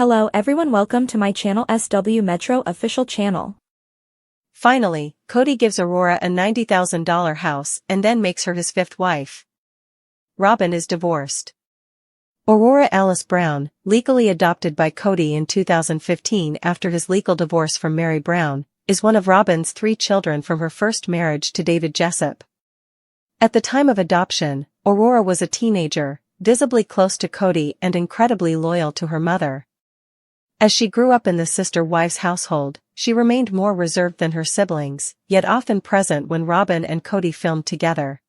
Hello everyone, welcome to my channel SW Metro official channel. Finally, Kody gives Aurora a $90,000 house and then makes her his fifth wife. Robyn is divorced. Aurora Alice Brown, legally adopted by Kody in 2015 after his legal divorce from Mary Brown, is one of Robyn's 3 children from her first marriage to David Jessup. At the time of adoption, Aurora was a teenager, visibly close to Kody and incredibly loyal to her mother. As she grew up in the sister-wives household, she remained more reserved than her siblings, yet often present when Robyn and Kody filmed together.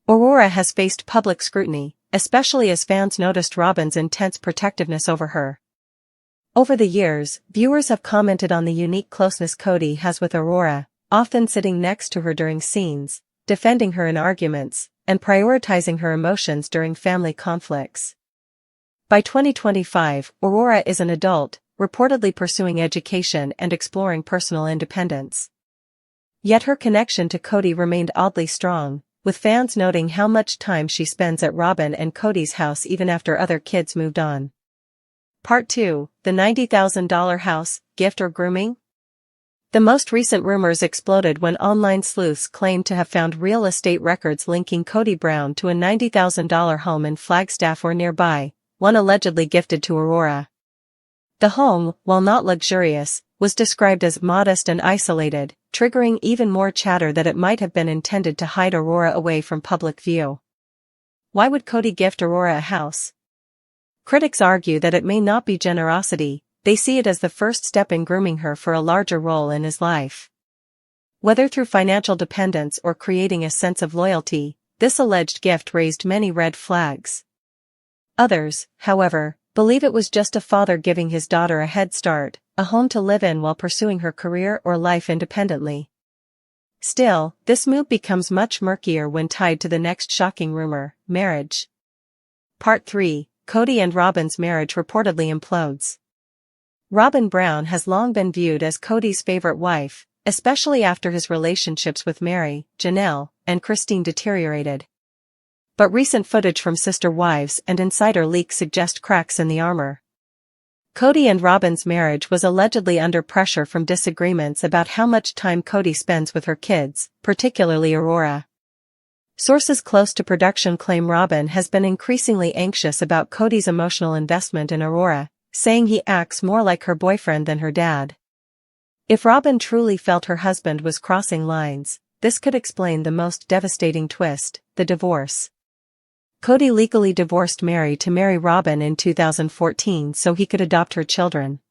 Aurora has faced public scrutiny, especially as fans noticed Robyn's intense protectiveness over her. Over the years, viewers have commented on the unique closeness Kody has with Aurora, often sitting next to her during scenes, defending her in arguments, and prioritizing her emotions during family conflicts. By 2025, Aurora is an adult, reportedly pursuing education and exploring personal independence. Yet her connection to Kody remained oddly strong, with fans noting how much time she spends at Robyn and Kody's house even after other kids moved on. Part 2, the $90,000 house, gift or grooming? The most recent rumors exploded when online sleuths claimed to have found real estate records linking Kody Brown to a $90,000 home in Flagstaff or nearby, one allegedly gifted to Aurora. The home, while not luxurious, was described as modest and isolated, triggering even more chatter that it might have been intended to hide Aurora away from public view. Why would Kody gift Aurora a house? Critics argue that it may not be generosity, they see it as the first step in grooming her for a larger role in his life. Whether through financial dependence or creating a sense of loyalty, this alleged gift raised many red flags. Others, however, believe it was just a father giving his daughter a head start, a home to live in while pursuing her career or life independently. Still, this move becomes much murkier when tied to the next shocking rumor, marriage. Part 3, Kody and Robyn's marriage reportedly implodes. Robyn Brown has long been viewed as Kody's favorite wife, especially after his relationships with Mary, Janelle, and Christine deteriorated. But recent footage from sister wives and insider leaks suggest cracks in the armor. Kody and Robyn's marriage was allegedly under pressure from disagreements about how much time Kody spends with her kids, particularly Aurora. Sources close to production claim Robyn has been increasingly anxious about Kody's emotional investment in Aurora, saying he acts more like her boyfriend than her dad. If Robyn truly felt her husband was crossing lines, this could explain the most devastating twist, the divorce. Kody legally divorced Mary to marry Robyn in 2014 so he could adopt her children.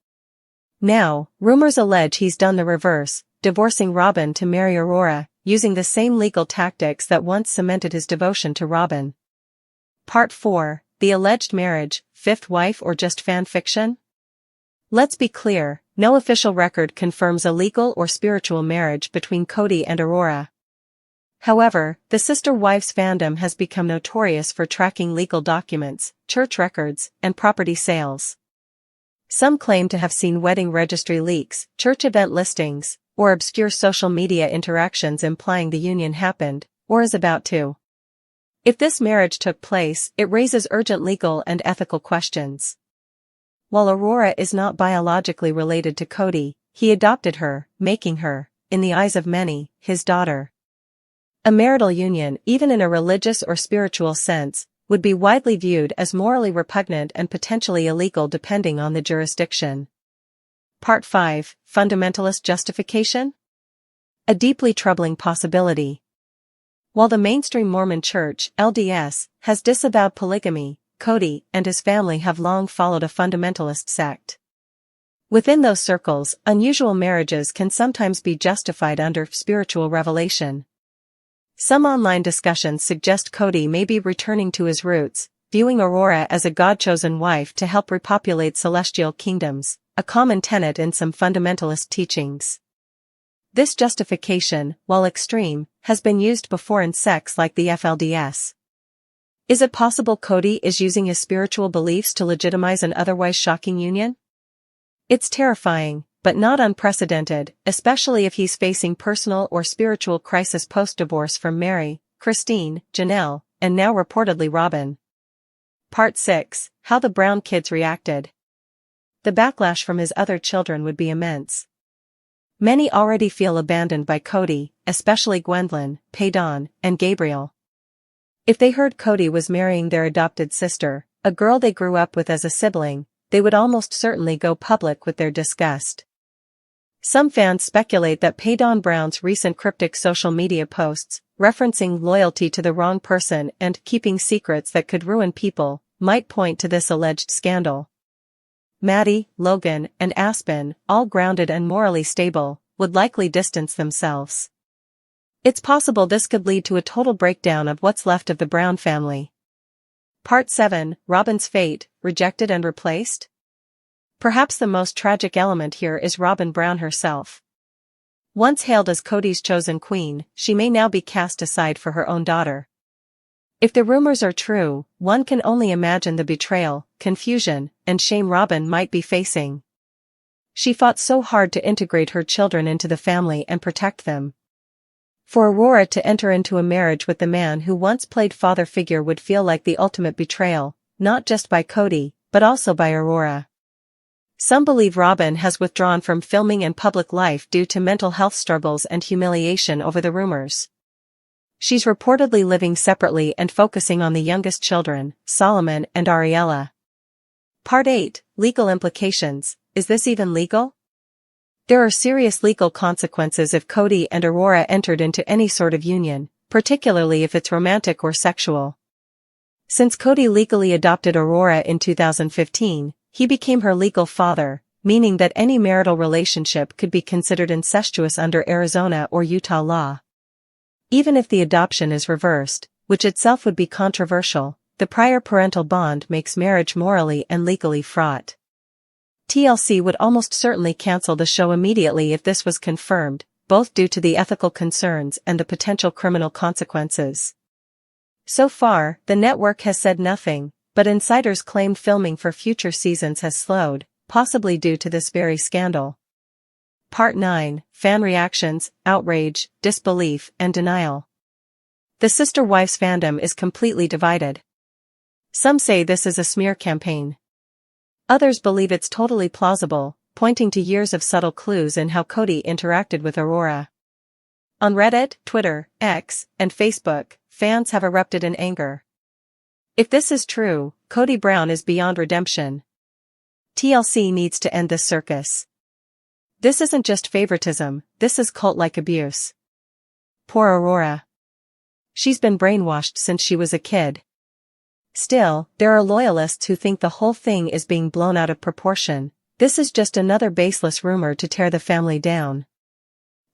Now, rumors allege he's done the reverse, divorcing Robyn to marry Aurora, using the same legal tactics that once cemented his devotion to Robyn. Part 4, the alleged marriage, fifth wife or just fan fiction? Let's be clear, no official record confirms a legal or spiritual marriage between Kody and Aurora. However, the sister wives fandom has become notorious for tracking legal documents, church records, and property sales. Some claim to have seen wedding registry leaks, church event listings, or obscure social media interactions implying the union happened, or is about to. If this marriage took place, it raises urgent legal and ethical questions. While Aurora is not biologically related to Kody, he adopted her, making her, in the eyes of many, his daughter. A marital union, even in a religious or spiritual sense, would be widely viewed as morally repugnant and potentially illegal depending on the jurisdiction. Part 5, Fundamentalist Justification? A deeply troubling possibility. While the mainstream Mormon Church, LDS, has disavowed polygamy, Kody and his family have long followed a fundamentalist sect. Within those circles, unusual marriages can sometimes be justified under spiritual revelation. Some online discussions suggest Kody may be returning to his roots, viewing Aurora as a God-chosen wife to help repopulate celestial kingdoms, a common tenet in some fundamentalist teachings. This justification, while extreme, has been used before in sects like the FLDS. Is it possible Kody is using his spiritual beliefs to legitimize an otherwise shocking union? It's terrifying, but not unprecedented, especially if he's facing personal or spiritual crisis post-divorce from Mary, Christine, Janelle, and now reportedly Robyn. Part 6, How the Brown Kids Reacted. the backlash from his other children would be immense. Many already feel abandoned by Kody, especially Gwendolyn, Paydon, and Gabriel. If they heard Kody was marrying their adopted sister, a girl they grew up with as a sibling, they would almost certainly go public with their disgust. Some fans speculate that Paydon Brown's recent cryptic social media posts, referencing loyalty to the wrong person and keeping secrets that could ruin people, might point to this alleged scandal. Maddie, Logan, and Aspen, all grounded and morally stable, would likely distance themselves. It's possible this could lead to a total breakdown of what's left of the Brown family. Part 7, Robyn's fate, rejected and replaced? Perhaps the most tragic element here is Robyn Brown herself. Once hailed as Kody's chosen queen, she may now be cast aside for her own daughter. If the rumors are true, one can only imagine the betrayal, confusion, and shame Robyn might be facing. She fought so hard to integrate her children into the family and protect them. For Aurora to enter into a marriage with the man who once played father figure would feel like the ultimate betrayal, not just by Kody, but also by Aurora. Some believe Robyn has withdrawn from filming and public life due to mental health struggles and humiliation over the rumors. She's reportedly living separately and focusing on the youngest children, Solomon and Ariella. Part 8, Legal Implications. Is this even legal? There are serious legal consequences if Kody and Aurora entered into any sort of union, particularly if it's romantic or sexual. Since Kody legally adopted Aurora in 2015, he became her legal father, meaning that any marital relationship could be considered incestuous under Arizona or Utah law. Even if the adoption is reversed, which itself would be controversial, the prior parental bond makes marriage morally and legally fraught. TLC would almost certainly cancel the show immediately if this was confirmed, both due to the ethical concerns and the potential criminal consequences. So far, the network has said nothing, but insiders claim filming for future seasons has slowed, possibly due to this very scandal. Part 9, Fan Reactions, Outrage, Disbelief, and Denial. The sister wives fandom is completely divided. Some say this is a smear campaign. Others believe it's totally plausible, pointing to years of subtle clues in how Kody interacted with Aurora. On Reddit, Twitter, X, and Facebook, fans have erupted in anger. If this is true, Kody Brown is beyond redemption. TLC needs to end this circus. This isn't just favoritism, this is cult-like abuse. Poor Aurora. She's been brainwashed since she was a kid. Still, there are loyalists who think the whole thing is being blown out of proportion. This is just another baseless rumor to tear the family down.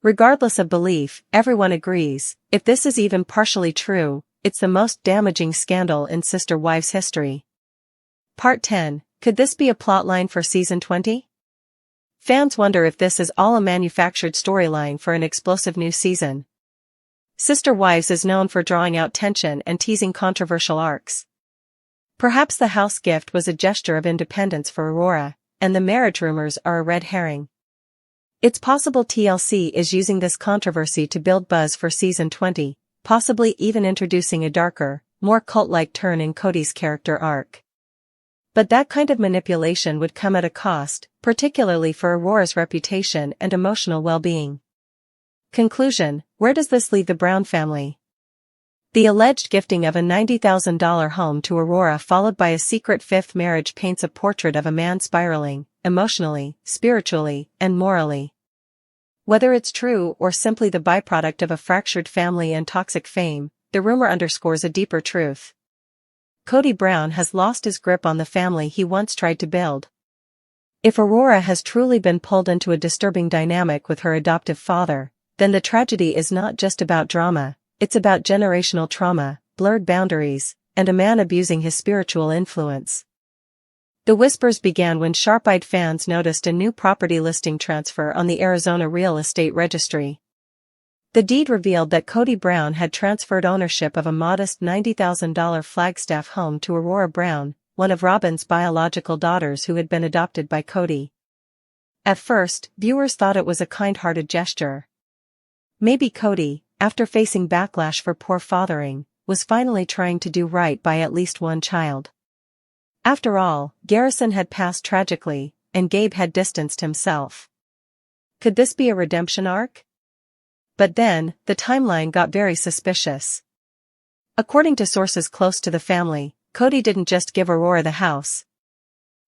Regardless of belief, everyone agrees, if this is even partially true, it's the most damaging scandal in sister wives history. Part 10, could this be a plotline for season 20? Fans wonder if this is all a manufactured storyline for an explosive new season. Sister Wives is known for drawing out tension and teasing controversial arcs. Perhaps the house gift was a gesture of independence for Aurora, and the marriage rumors are a red herring. It's possible TLC is using this controversy to build buzz for season 20, possibly even introducing a darker, more cult-like turn in Kody's character arc. But that kind of manipulation would come at a cost, particularly for Aurora's reputation and emotional well-being. Conclusion, where does this leave the Brown family? The alleged gifting of a $90,000 home to Aurora followed by a secret fifth marriage paints a portrait of a man spiraling, emotionally, spiritually, and morally. Whether it's true or simply the byproduct of a fractured family and toxic fame, the rumor underscores a deeper truth. Kody Brown has lost his grip on the family he once tried to build. If Aurora has truly been pulled into a disturbing dynamic with her adoptive father, then the tragedy is not just about drama, it's about generational trauma, blurred boundaries, and a man abusing his spiritual influence. The whispers began when sharp-eyed fans noticed a new property listing transfer on the Arizona Real Estate Registry. The deed revealed that Kody Brown had transferred ownership of a modest $90,000 Flagstaff home to Aurora Brown, one of Robyn's biological daughters who had been adopted by Kody. At first, viewers thought it was a kind-hearted gesture. Maybe Kody, after facing backlash for poor fathering, was finally trying to do right by at least one child. After all, Garrison had passed tragically, and Gabe had distanced himself. Could this be a redemption arc? But then, the timeline got very suspicious. According to sources close to the family, Kody didn't just give Aurora the house.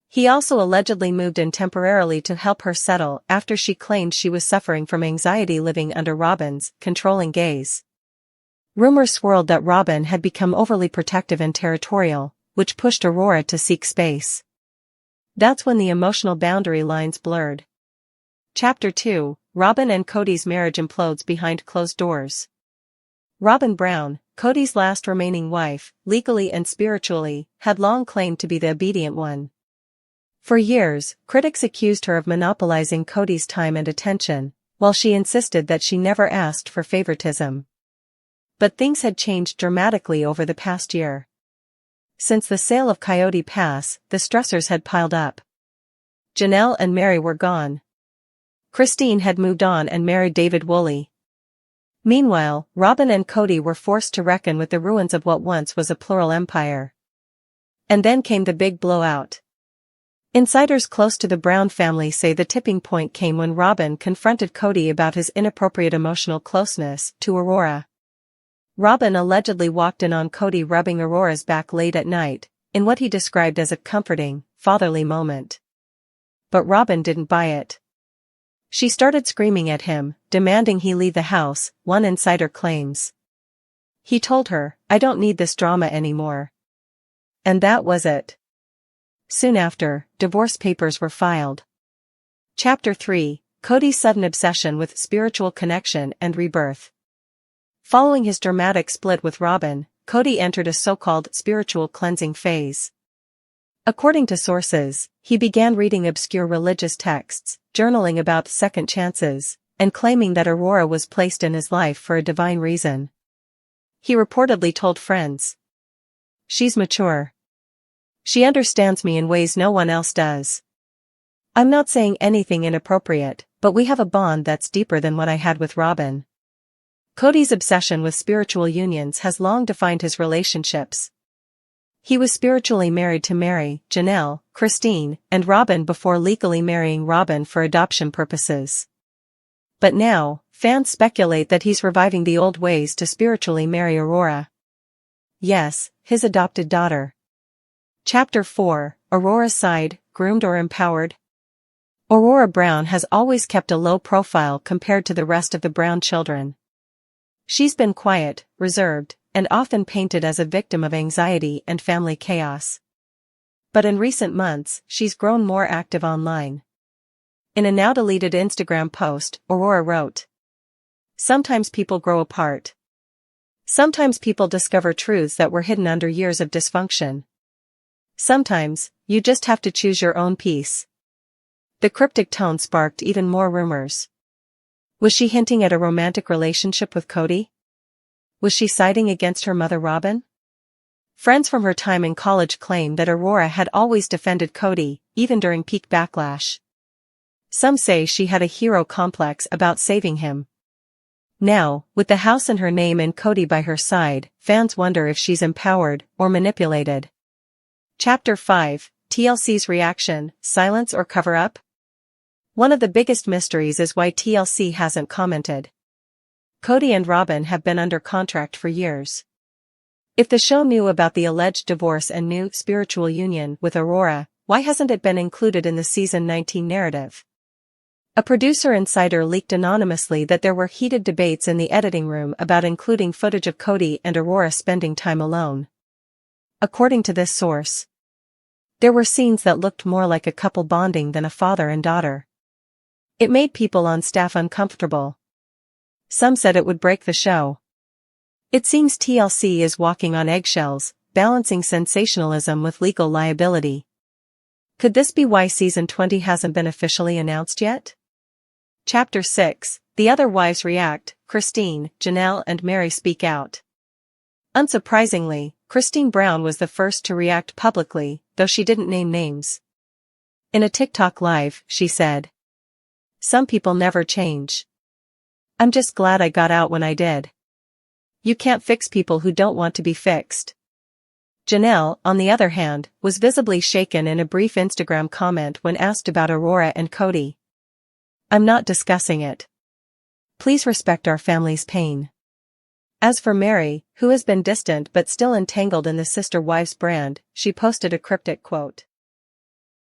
He also allegedly moved in temporarily to help her settle after she claimed she was suffering from anxiety living under Robyn's controlling gaze. Rumors swirled that Robyn had become overly protective and territorial, which pushed Aurora to seek space. That's when the emotional boundary lines blurred. Chapter 2, Robyn and Kody's marriage implodes behind closed doors. Robyn Brown, Kody's last remaining wife, legally and spiritually, had long claimed to be the obedient one. For years, critics accused her of monopolizing Kody's time and attention, while she insisted that she never asked for favoritism. But things had changed dramatically over the past year. Since the sale of Coyote Pass, the stressors had piled up. Janelle and Mary were gone. Christine had moved on and married David Woolley. Meanwhile, Robyn and Kody were forced to reckon with the ruins of what once was a plural empire. And then came the big blowout. Insiders close to the Brown family say the tipping point came when Robyn confronted Kody about his inappropriate emotional closeness to Aurora. Robyn allegedly walked in on Kody rubbing Aurora's back late at night, in what he described as a comforting, fatherly moment. But Robyn didn't buy it. She started screaming at him, demanding he leave the house, one insider claims. He told her, "I don't need this drama anymore." And that was it. Soon after, divorce papers were filed. Chapter 3, Kody's sudden obsession with spiritual connection and rebirth. Following his dramatic split with Robyn, Kody entered a so-called spiritual cleansing phase. According to sources, he began reading obscure religious texts, journaling about second chances, and claiming that Aurora was placed in his life for a divine reason. He reportedly told friends, "She's mature. She understands me in ways no one else does. I'm not saying anything inappropriate, but we have a bond that's deeper than what I had with Robyn." Kody's obsession with spiritual unions has long defined his relationships. He was spiritually married to Mary, Janelle, Christine, and Robyn before legally marrying Robyn for adoption purposes. But now, fans speculate that he's reviving the old ways to spiritually marry Aurora. Yes, his adopted daughter. Chapter 4, Aurora's side, groomed or empowered? Aurora Brown has always kept a low profile compared to the rest of the Brown children. She's been quiet, reserved, and often painted as a victim of anxiety and family chaos. But in recent months, she's grown more active online. In a now-deleted Instagram post, Aurora wrote, "Sometimes people grow apart. Sometimes people discover truths that were hidden under years of dysfunction. Sometimes, you just have to choose your own peace." The cryptic tone sparked even more rumors. Was she hinting at a romantic relationship with Kody? Was she siding against her mother Robyn? Friends from her time in college claim that Aurora had always defended Kody, even during peak backlash. Some say she had a hero complex about saving him. Now, with the house in her name and Kody by her side, fans wonder if she's empowered or manipulated. Chapter 5, TLC's reaction, silence or cover-up? One of the biggest mysteries is why TLC hasn't commented. Kody and Robyn have been under contract for years. If the show knew about the alleged divorce and new spiritual union with Aurora, why hasn't it been included in the season 19 narrative? A producer insider leaked anonymously that there were heated debates in the editing room about including footage of Kody and Aurora spending time alone. According to this source, there were scenes that looked more like a couple bonding than a father and daughter. It made people on staff uncomfortable. Some said it would break the show. It seems TLC is walking on eggshells, balancing sensationalism with legal liability. Could this be why season 20 hasn't been officially announced yet? Chapter 6, The Other Wives React, Christine, Janelle and Mary speak out. Unsurprisingly, Christine Brown was the first to react publicly, though she didn't name names. In a TikTok live, she said, "Some people never change. I'm just glad I got out when I did. You can't fix people who don't want to be fixed." Janelle, on the other hand, was visibly shaken in a brief Instagram comment when asked about Aurora and Kody. "I'm not discussing it. Please respect our family's pain." As for Mary, who has been distant but still entangled in the sister-wives brand, she posted a cryptic quote.